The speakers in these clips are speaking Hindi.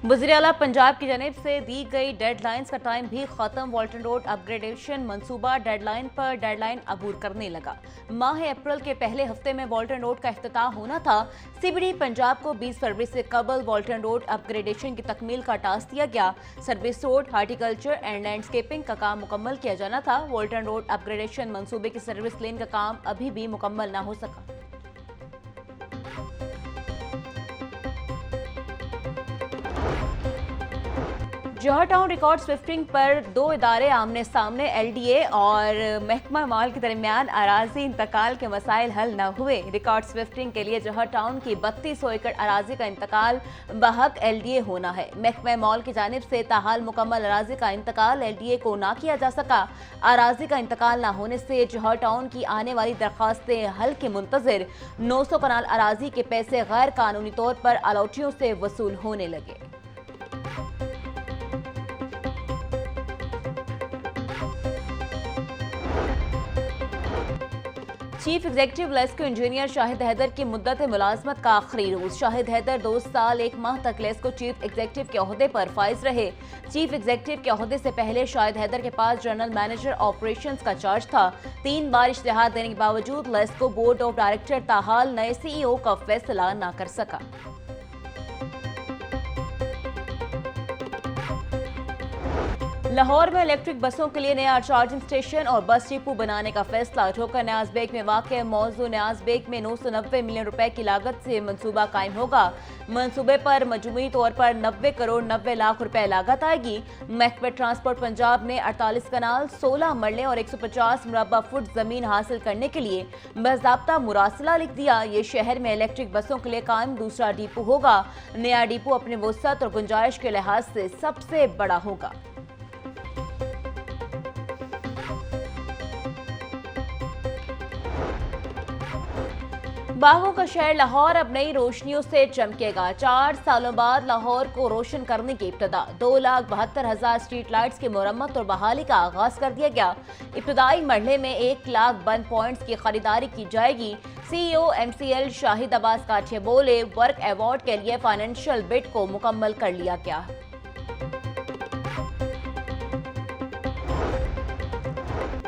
वज़ीर आला पंजाब की जानिब से दी गई डेडलाइंस का टाइम भी खत्म। वॉल्टन रोड अपग्रेडेशन मंसूबा डेडलाइन पर डेडलाइन अबूर करने लगा। माह अप्रैल के पहले हफ्ते में वॉल्टन रोड का इफ्तिताह होना था। सीबीडी पंजाब को 20 फरवरी से कबल वॉल्टन रोड अपग्रेडेशन की तकमील का टास्क दिया गया। Service road, horticulture and landscaping का काम मुकम्मल किया जाना था। वॉल्टन रोड अपग्रेडेशन मंसूबे की सर्विस लेन का काम अभी भी मुकम्मल न हो सका। जौहर टाउन रिकॉर्ड स्विफ्टिंग पर दो इदारे आमने सामने। एलडीए और महकमा माल के दरमियान अराजी इंतकाल के मसाइल हल न हुए। रिकॉर्ड स्विफ्टिंग के लिए जौहर टाउन की 3200 एकड़ अराजी का इंतकाल बहक एलडीए होना है। महकमा माल की जानिब से ताहाल मुकम्मल अराजी का इंतकाल एलडीए को ना किया जा सका। अराजी का इंतकाल न होने से जौहर टाउन की आने वाली दरखास्तें हल के मुंतजिर 900 कनाल अराजी के पैसे गैर कानूनी तौर पर अलॉटियों से वसूल होने लगे। Chief executive LESCO engineer Shahid Haider की मुद्दत मुलाजमत का आखिरी रोज। शाहिद हैदर 2 साल 1 माह तक लेस्को चीफ एग्जीक्यूटिव के ओहदे पर फाइज रहे। चीफ एग्जीक्यूटिव के ओहदे से पहले शाहिद हैदर के पास जनरल मैनेजर ऑपरेशंस का चार्ज था। 3 बार इश्तिहार देने के बावजूद लेस्को बोर्ड ऑफ डायरेक्टर ताहाल नए सीईओ का फैसला न कर सका। लाहौर में इलेक्ट्रिक बसों के लिए नया चार्जिंग स्टेशन और बस डिपो बनाने का फैसला। ठोकर न्याज बेग में वाक़ मौजू न्याज बेग में 990 मिलियन रुपए की लागत से मंसूबा कायम होगा। मंसूबे पर मजमूई तौर पर 90 करोड़ 90 लाख रुपए लागत आएगी। महकमा ट्रांसपोर्ट पंजाब ने 48 कनाल, 16 मरले और 150 मुरब्बा फुट जमीन हासिल करने के लिए बाज़ाब्ता मुरासला लिख दिया। ये शहर में इलेक्ट्रिक बसों के लिए कायम दूसरा डिपो होगा। नया डिपो अपने वसअत और गुंजाइश के लिहाज से सबसे बड़ा होगा। बागों का शहर लाहौर अब नई रोशनियों से चमकेगा। 4 सालों बाद लाहौर को रोशन करने की इब्तिदा। 2,72,000 स्ट्रीट लाइट्स की मुरम्मत और बहाली का आगाज कर दिया गया। इब्तिदाई मरहले में 1 लाख बन पॉइंट्स की खरीदारी की जाएगी। सीईओ एमसीएल शाहिद अब्बास काठिया बोले, वर्क अवार्ड के लिए फाइनेंशियल बिड को मुकम्मल कर लिया गया।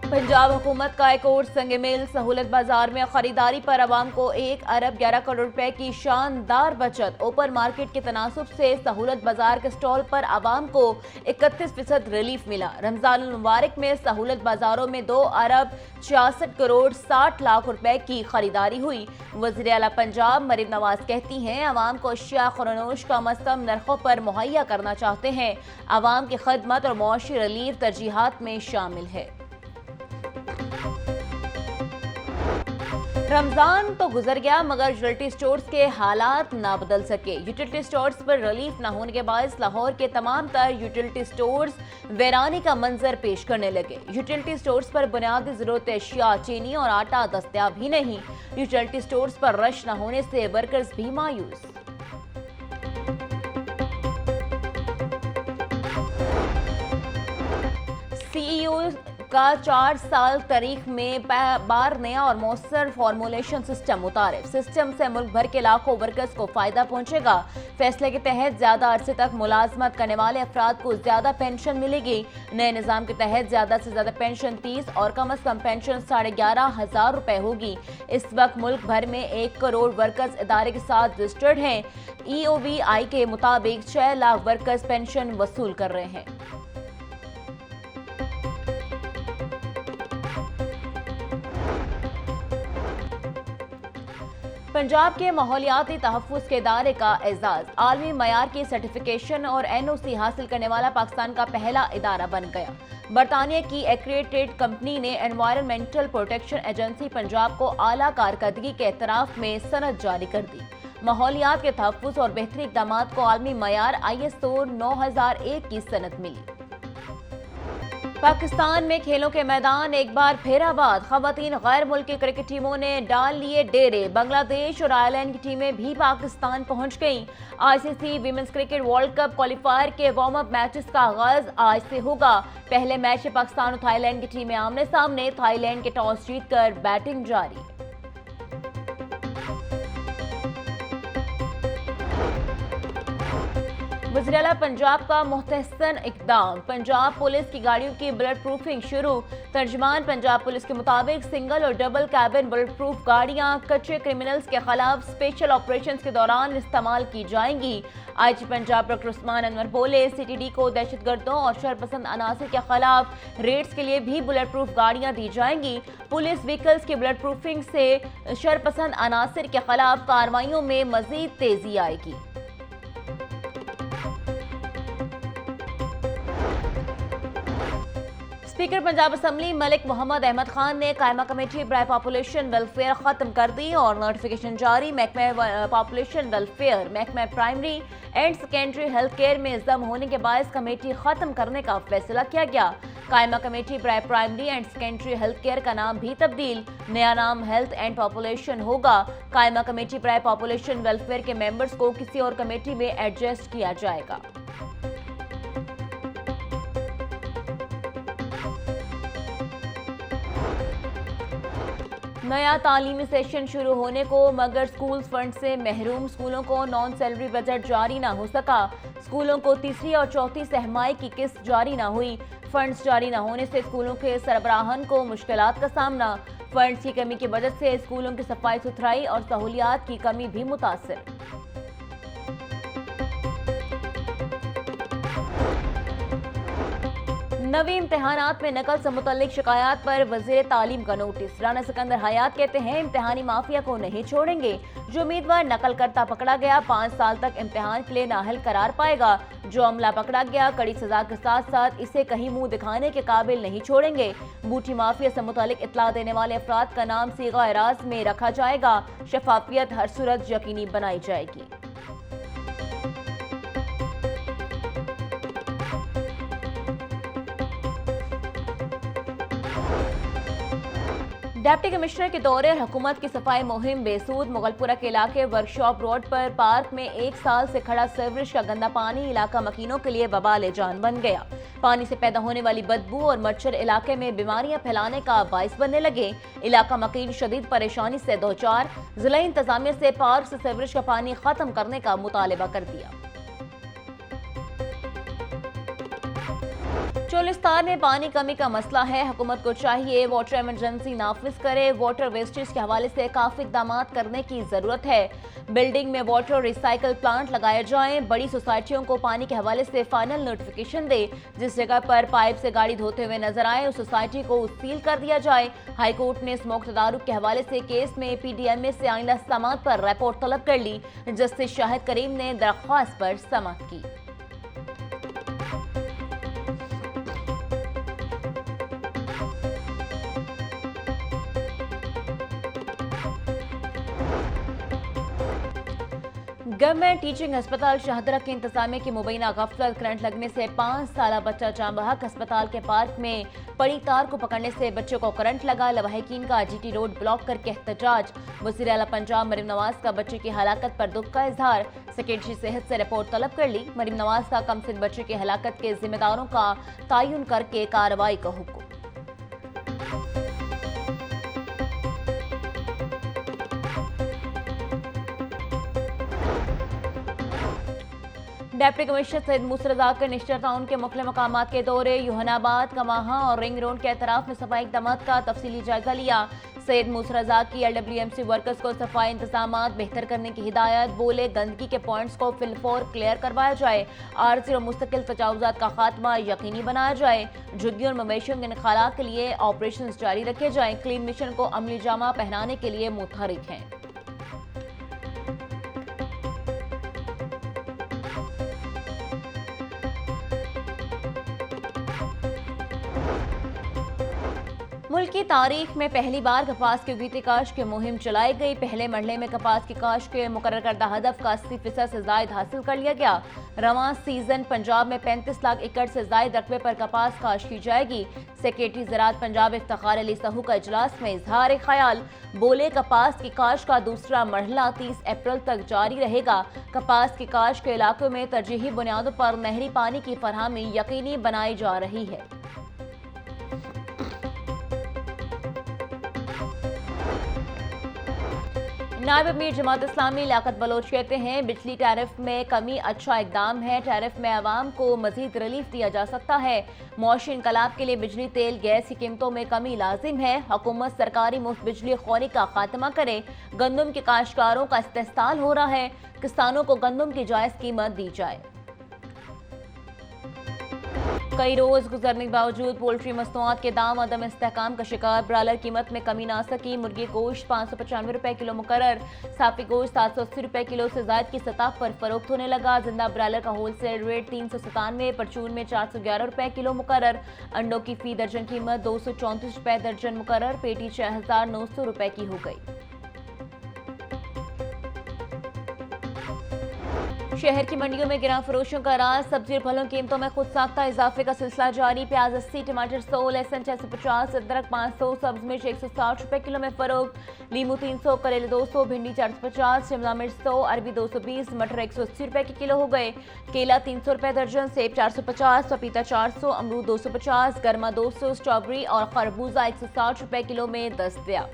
पंजाब हुकूमत का एक और संग मेल। सहूलत बाजार में खरीदारी पर आवाम को 1 अरब 11 करोड़ रुपए की शानदार बचत। ओपन मार्केट के तनासुब से सहूलत बाजार के स्टॉल पर आवाम को 31% रिलीफ मिला। रमजान मुबारक में सहूलत बाजारों में 2 अरब 66 करोड़ 60 लाख रुपए की खरीदारी हुई। वज़ीर आला पंजाब मरीम नवाज कहती हैं, आवाम को अशिया खुरनोश कम अज कम नरखों पर मुहैया करना चाहते हैं। आवाम की खदमत और मुआशी रिलीफ तरजीहात में शामिल है। रमजान तो गुजर गया मगर यूटिलिटी स्टोर्स के हालात ना बदल सके। यूटिलिटी स्टोर्स पर रिलीफ न होने के बायस लाहौर के तमाम तर यूटिलिटी स्टोर्स वीरानी का मंजर पेश करने लगे। यूटिलिटी स्टोर्स पर बुनियादी जरूरत अशिया, चीनी और आटा दस्तयाब ही नहीं। यूटिलिटी स्टोर्स पर रश न होने से वर्कर्स भी मायूस। सीईओ का 4 साल तारीख में बार नया और मौसर फॉर्मुलेशन सिस्टम मुतारिफ। सिस्टम से मुल्क भर के लाखों वर्कर्स को फायदा पहुंचेगा। फैसले के तहत ज्यादा अरसे तक मुलाजमत करने वाले अफराद को ज्यादा पेंशन मिलेगी। नए निजाम के तहत ज्यादा से ज्यादा पेंशन 30 और कम अज कम पेंशन 11,500 रुपए होगी। इस वक्त मुल्क भर में 1 करोड़ वर्कर्स इदारे के साथ रजिस्टर्ड हैं। EOBI के मुताबिक 6 लाख वर्कर्स पेंशन वसूल कर रहे हैं। पंजाब के माहौलियाती तहफ़्फ़ुज़ के इदारे का एजाज़। आलमी मयार की सर्टिफिकेशन और NOC हासिल करने वाला पाकिस्तान का पहला इदारा बन गया। बरतानिया की एक्रेडिटेड कंपनी ने एनवायरमेंटल प्रोटेक्शन एजेंसी पंजाब को आला कारकर्दगी के एतराफ़ में सनद जारी कर दी। माहौलियात के तहफ़्फ़ुज़ और बेहतरी इक़दाम को आलमी मयार ISO 9001 की सनद मिली। पाकिस्तान में खेलों के मैदान एक बार फिर आबाद। खवातीन गैर मुल्की क्रिकेट टीमों ने डाल लिए डेरे। बांग्लादेश और आयरलैंड की टीमें भी पाकिस्तान पहुंच गईं। ICC women's cricket world cup qualifier के वार्म अप मैचेस का आगाज आज से होगा। पहले मैच में पाकिस्तान और थाईलैंड की टीमें आमने सामने। थाईलैंड के टॉस जीतकर बैटिंग जारी। वज़ीर आला पंजाब का मुहतसन इक़दाम, पंजाब पुलिस की गाड़ियों की बुलेट प्रूफिंग शुरू। तर्जमान पंजाब पुलिस के मुताबिक सिंगल और डबल कैबिन बुलेट प्रूफ गाड़ियां कच्चे क्रिमिनल्स के खिलाफ स्पेशल ऑपरेशन के दौरान इस्तेमाल की जाएंगी। IG पंजाब डॉक्टर उस्मान अनवर बोले, CTD को दहशतगर्दों और शरपसंद अनासर के खिलाफ रेड्स के लिए भी बुलेट प्रूफ गाड़ियां दी जाएंगी। पुलिस व्हीकल्स की बुलेट प्रूफिंग से शरपसंद अनासर के खिलाफ कार्रवाइयों में मजीद तेजी आएगी। स्पीकर पंजाब असम्बली मलिक मोहम्मद अहमद खान ने कायमा कमेटी बराए पॉपुलेशन वेलफेयर खत्म कर दी और नोटिफिकेशन जारी। महकमा पॉपुलेशन वेलफेयर महकमा primary and secondary health care में जम होने के बायस कमेटी खत्म करने का फैसला किया गया। कायमा कमेटी बराए primary and secondary health care का नाम भी तब्दील, नया नाम हेल्थ एंड पॉपुलेशन होगा। कायमा कमेटी बराए पॉपुलेशन वेलफेयर के मेंबर्स को किसी और कमेटी में एडजस्ट किया जाएगा। नया तालीमी सेशन शुरू होने को मगर स्कूल फंड से महरूम, स्कूलों को नॉन सैलरी बजट जारी ना हो सका। स्कूलों को तीसरी और चौथी सहमाई की किस्त जारी ना हुई। फंड्स जारी ना होने से स्कूलों के सरबराहन को मुश्किलात का सामना। फंड्स की कमी की वजह से स्कूलों की सफाई सुथराई और सहूलियात की कमी भी मुतासिर। नवी इम्तहानात में नकल से मुतल्लिक शिकायत पर वज़ीर तालीम का नोटिस। राना सिकंदर हयात कहते हैं, इम्तहानी माफिया को नहीं छोड़ेंगे। जो उम्मीदवार नकल करता पकड़ा गया 5 साल तक इम्तहान के लिए नाअहल करार पाएगा। जो अमला पकड़ा गया कड़ी सजा के साथ साथ इसे कहीं मुंह दिखाने के काबिल नहीं छोड़ेंगे। बूटी माफिया से मुतल्लिक इत्तला देने वाले अफराद का नाम सीगा एराज में रखा जाएगा। शफाफियत हर सूरत यकीनी बनाई जाएगी। डिप्टी कमिश्नर के दौरे और हुकूमत की सफाई मुहिम बेसूद। मुगलपुरा के इलाके वर्कशॉप रोड पर पार्क में 1 साल से खड़ा सीवरेज का गंदा पानी इलाका मकीनों के लिए वबाल जान बन गया। पानी से पैदा होने वाली बदबू और मच्छर इलाके में बीमारियां फैलाने का बाइस बनने लगे। इलाका मकीन शदीद परेशानी से दो चार। जिला इंतजामिया से पार्क से सीवरेज का पानी खत्म करने का मुतालबा कर दिया। चोलिस्तान में पानी कमी का मसला है। हुकूमत को चाहिए वाटर इमरजेंसी नाफिज करे। वाटर वेस्टेज के हवाले से काफी इकदाम करने की जरूरत है। बिल्डिंग में वाटर रिसाइकल प्लांट लगाए जाएं। बड़ी सोसाइटियों को पानी के हवाले से फाइनल नोटिफिकेशन दे। जिस जगह पर पाइप से गाड़ी धोते हुए नजर आए उस सोसाइटी को सील कर दिया जाए। हाईकोर्ट ने स्मोक तदारुक के हवाले से केस में PDMA से आइंदा समाअत पर रिपोर्ट तलब कर ली। जस्टिस शाहिद करीम ने दरख्वास्त पर समाअत की। गवर्नमेंट टीचिंग अस्पताल शाहदरा के इंतजामिया की मुबैना गफलत। करंट लगने से 5 साल बच्चा जान बहक। अस्पताल के पार्क में पड़ी तार को पकड़ने से बच्चे को करंट लगा। लवाहिकीन का GT रोड ब्लॉक करके एहतजाज। वज़ीर आला पंजाब मरीम नवाज का बच्चे की हलाकत पर दुख का इजहार। सेक्रेटरी सेहत से रिपोर्ट तलब कर ली। मरीम नवाज का कमसिन बच्चे की हलाकत के जिम्मेदारों का तयन करके कार्रवाई का हुक्म। डिप्टी कमिश्नर सैयद मूसा रज़ा के निश्चर टाउन के मुख्तलिफ मकामात के दौरे। यूहनाबाद, कमाहा और रिंग रोड के अतराफ में सफाई इक़दाम का तफसीली जायजा लिया। सैयद मूसा रज़ा की LWMC वर्कर्स को सफाई इंतजामात बेहतर करने की हिदायत। बोले, गंदगी के पॉइंट्स को फिलफोर क्लियर करवाया जाए। आर्जी और मुस्तकिल तजावुज़ात का खात्मा यकीनी बनाया जाए। झुग्गियों और मवेशियों के निखाला के लिए ऑपरेशन जारी रखे जाएं। क्लीन मिशन को अमली जामा पहनाने के लिए मुतहरिक हैं। मुल्क की तारीख में पहली बार कपास की उगीती काश्त की मुहिम चलाई गई। पहले मरहले में कपास की काश्त के मुकर्रर करदा हदफ का 80% से जायद हासिल कर लिया गया। रवां सीजन पंजाब में 35 लाख एकड़ से जायद रकबे पर कपास काश्त की जाएगी। सेक्रेटरी ज़राअत पंजाब इफ्तिखार अली सहू का इजलास में इजहार ख्याल। बोले, कपास की काश्त का दूसरा मरहला 30 अप्रैल तक जारी रहेगा। कपास की काश्त के इलाकों में तरजीही बुनियादों पर नहरी पानी की फरहमी यकीनी बनाई जा रही है। नायब अमीर जमात इस्लामी लियाकत बलोच कहते हैं बिजली टैरिफ में कमी अच्छा इकदाम है। टैरिफ में आवाम को मजीद रिलीफ दिया जा सकता है। मौशी इनकलाब के लिए बिजली तेल गैस की कीमतों में कमी लाजिम है। हुकूमत सरकारी मुफ्त बिजली खौरी का खात्मा करे। गंदम के काश्तकारों का इस्तेहसाल हो रहा है। किसानों को गंदम की जायज कीमत दी जाए। कई रोज गुजरने के बावजूद पोल्ट्री मसनूआत के दाम अदम इस्तेहकाम का शिकार। ब्रायलर कीमत में कमी ना सकी। मुर्गी गोश्त 595 रुपए किलो मुकर्रर। साफी गोश्त 780 रुपए किलो से जायद की सतह पर फरोख्त होने लगा। जिंदा ब्रायलर का होलसेल रेट 397, परचून में 411 रुपए किलो मुकर्रर। अंडों की फी दर्जन कीमत 234 रुपए दर्जन मुकर्रर। पेटी 6900 रुपए की हो गई। शहर की मंडियों में गिरां फरोशों का राज। सब्जी और फलों की कीमतों में खुद साख्ता इजाफे का सिलसिला जारी। प्याज 80, टमाटर 100, लहसुन 650, अदरक 500, सब्ज मिर्च 160 रुपए किलो में फरोख्त। लीमू 300, करेले 200, भिंडी 450, शिमला मिर्च 100, अरबी 220, मटर 180 रुपए के किलो हो गए। केला 300 रुपए दर्जन, सेब 450, पपीता 400, अमरूद 250, गर्मा 200, स्ट्रॉबेरी और खरबूजा 160 रुपए किलो में दस्तयाब।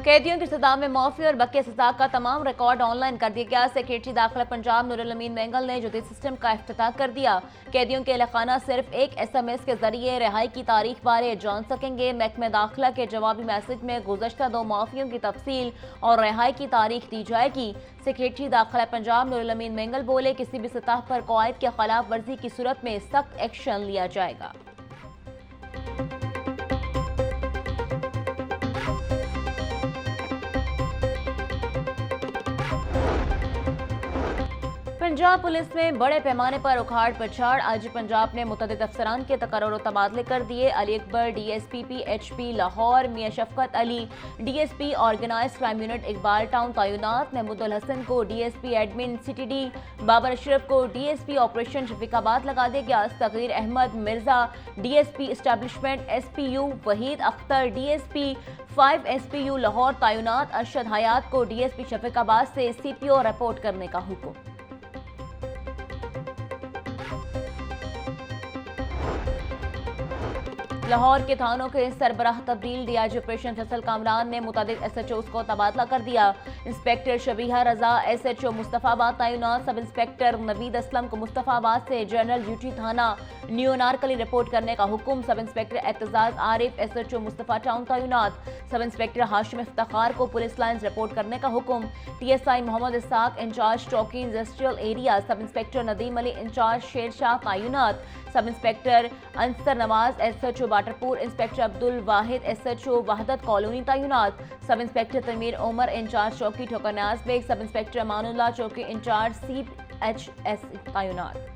कैदियों की सजा में माफी और बकिया सजा का तमाम रिकॉर्ड ऑनलाइन कर दिया गया। सेक्रेटरी दाखिला पंजाब नूरुल अमीन मेंगल ने जदीद सिस्टम का इफ्तिताह कर दिया। कैदियों के अहलखाना सिर्फ एक SMS के जरिए रिहाई की तारीख बारे जान सकेंगे। महकमे दाखिला के जवाबी मैसेज में गुज़श्ता 2 माफियों की तफसील और रिहाई की तारीख दी जाएगी। सेक्रेटरी दाखिला पंजाब नूरुल अमीन मेंगल बोले, किसी भी सतह पर कवायद के खिलाफ वर्जी की सूरत में सख्त एक्शन लिया जाएगा। पंजाब पुलिस में बड़े पैमाने पर उखाड़ पछाड़। आज पंजाब ने मुतअद्दिद अफसरान के तकर्रुर तबादले कर दिए। Ali Akbar DSP PHP Lahore, Mian Shafqat Ali DSP organize crime unit Iqbal town तैनात। महमूदुल हसन को DSP admin CTD, Babar Ashraf को DSP ऑपरेशन शफीकाबाद लगा दिया गया। Sagheer Ahmed Mirza DSP establishment SPU, Waheed Akhtar DSP 5 SPU Lahore तैनात। अरशद हयात को DSP शफीकाबाद से CPO रिपोर्ट करने का हुक्म। लाहौर के थानों के सरबराह तब्दील। DIG ऑपरेशन फैसल कामरान ने मुताबिक SHOs को तबादला कर दिया। इंस्पेक्टर शबीहा रजा SHO मुस्तफाबाद तैनात। सब इंस्पेक्टर नवीद असलम को मुस्तफाबाद से जनरल ड्यूटी थाना न्यू नारकली रिपोर्ट करने का हुक्म। Sub inspector Aitzaz Arif SHO Mustafa town तैनात। सब इंस्पेक्टर हाशिम इफ्तार को पुलिस लाइन्स रिपोर्ट करने का हुक्म। TSI मोहम्मद इसाक इंचार्ज चौकी industrial area. Sub inspector Nadeem Ali incharge Shershah तैनात। Sub inspector Ansar Nawaz SHO वाटरपुर। Inspector Abdul Wahid SHO Wahdat colony तैनात। Sub inspector Tameer Umar incharge चौकी ठोकरनाज बेग। सब इंस्पेक्टर अमानुल्लाह चौकी इंचार्ज CHS तैनात।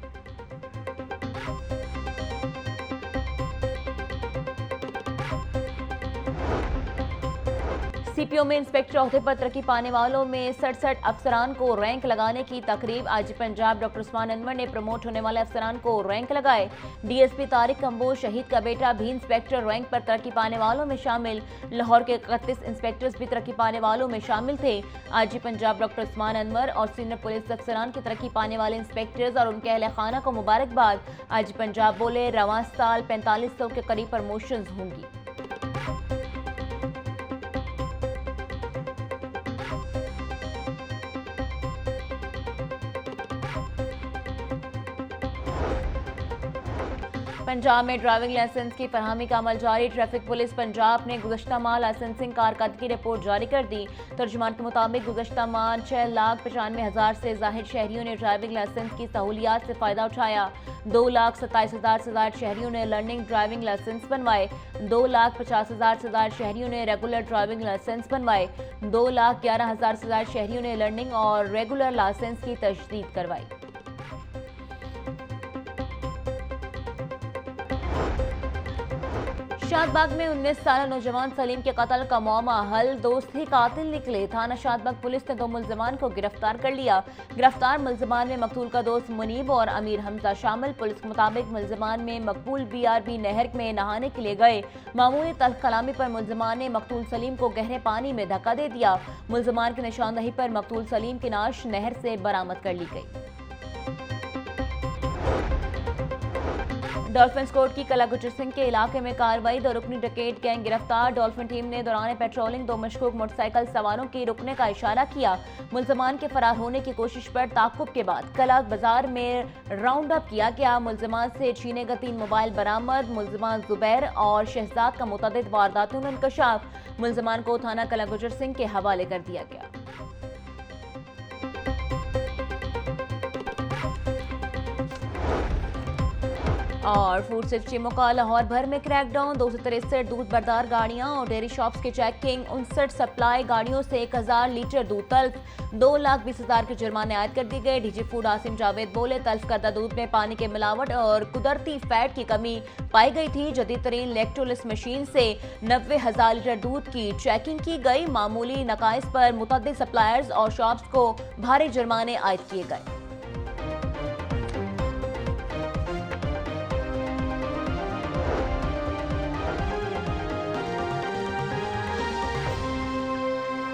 CPO में इंस्पेक्टर ओहदे पर तरक्की पाने वालों में 67 अफसरान को रैंक लगाने की तकरीब। आज पंजाब डॉक्टर उस्मान अनवर ने प्रमोट होने वाले अफसरान को रैंक लगाए। DSP तारिक कंबोज शहीद का बेटा भी इंस्पेक्टर रैंक पर तरक्की पाने वालों में शामिल। लाहौर के 31 इंस्पेक्टर्स भी तरक्की पाने वालों में शामिल थे। आज पंजाब डॉक्टर उस्मान अनवर और सीनियर पुलिस अफसरान की तरक्की पाने वाले इंस्पेक्टर्स और उनके अहल खाना को मुबारकबाद। आज पंजाब बोले, रवां साल 4500 के करीब प्रमोशंस होंगी। पंजाब में ड्राइविंग लाइसेंस की फरहमी का अमल जारी। ट्रैफिक पुलिस पंजाब ने गुज़श्ता माह लाइसेंसिंग कारकर्दगी रिपोर्ट जारी कर दी। तर्जुमान के मुताबिक गुज़श्ता माह 6,95,000 से जाहिद शहरियों ने ड्राइविंग लाइसेंस की सहूलियात से फ़ायदा उठाया। 2,27,000 से ज़ायद शहरियों ने लर्निंग ड्राइविंग लाइसेंस बनवाए। 2,50,000 से ज़ायद शहरियों ने रेगुलर ड्राइविंग लाइसेंस बनवाए। 2,11,000 से ज़ायद शहरियों ने लर्निंग और रेगुलर लाइसेंस की तजदीद करवाई। शादबाग में 19 साल नौजवान सलीम के कत्ल का मामला हल। दोस्त ही कातिल निकले। थाना शादबाग पुलिस ने 2 मुल्जिमान को गिरफ्तार कर लिया। गिरफ्तार मुल्जिमान में मकतूल का दोस्त मुनीब और अमीर हमजा शामिल। पुलिस के मुताबिक मुल्जिमान में मकबूल BRB नहर में नहाने के लिए गए। मामूली तल्ख कलामी पर मुल्जिमान ने मकतूल सलीम को गहरे पानी में धक्का दे दिया। मुल्जिमान की निशानदही पर मकतूल सलीम की नाश नहर से बरामद कर ली गई। डॉल्फिन स्क्वाड की कला गुजर सिंह के इलाके में कार्रवाई, 2 रुकनी डकैत गैंग गिरफ्तार। डॉल्फिन टीम ने दौरान पेट्रोलिंग 2 मशकूक मोटरसाइकिल सवारों की रुकने का इशारा किया। मुलजमान के फरार होने की कोशिश पर ताकुब के बाद कला बाजार में राउंड अप किया गया। मुलजमान से छीने गए 3 मोबाइल बरामद। मुलजमान जुबैर और शहजाद का मुतअद्दिद वारदातों में इंकशाफ। मुलजमान को थाना कला गुजर सिंह के हवाले कर दिया गया। और फूड सेफ्टी मौका, लाहौर भर में क्रैकडाउन, 263 दूध बरदार गाड़ियां और डेयरी शॉप्स की चेकिंग, 59 सप्लाई गाड़ियों से 1000 लीटर दूध तल्फ, 2,20,000 के जुर्माने आयद कर दिए गए। डीजी फूड आसिम जावेद बोले, तल्फ करदा दूध में पानी के मिलावट और कुदरती फैट की कमी पाई गई थी। जदीद तरीन इलेक्ट्रोलिस मशीन से 90,000 लीटर दूध की चेकिंग की गई। मामूली नकाइस पर मुतअद्दिद सप्लायर्स और शॉप्स को भारी जुर्माने आयद किए गए।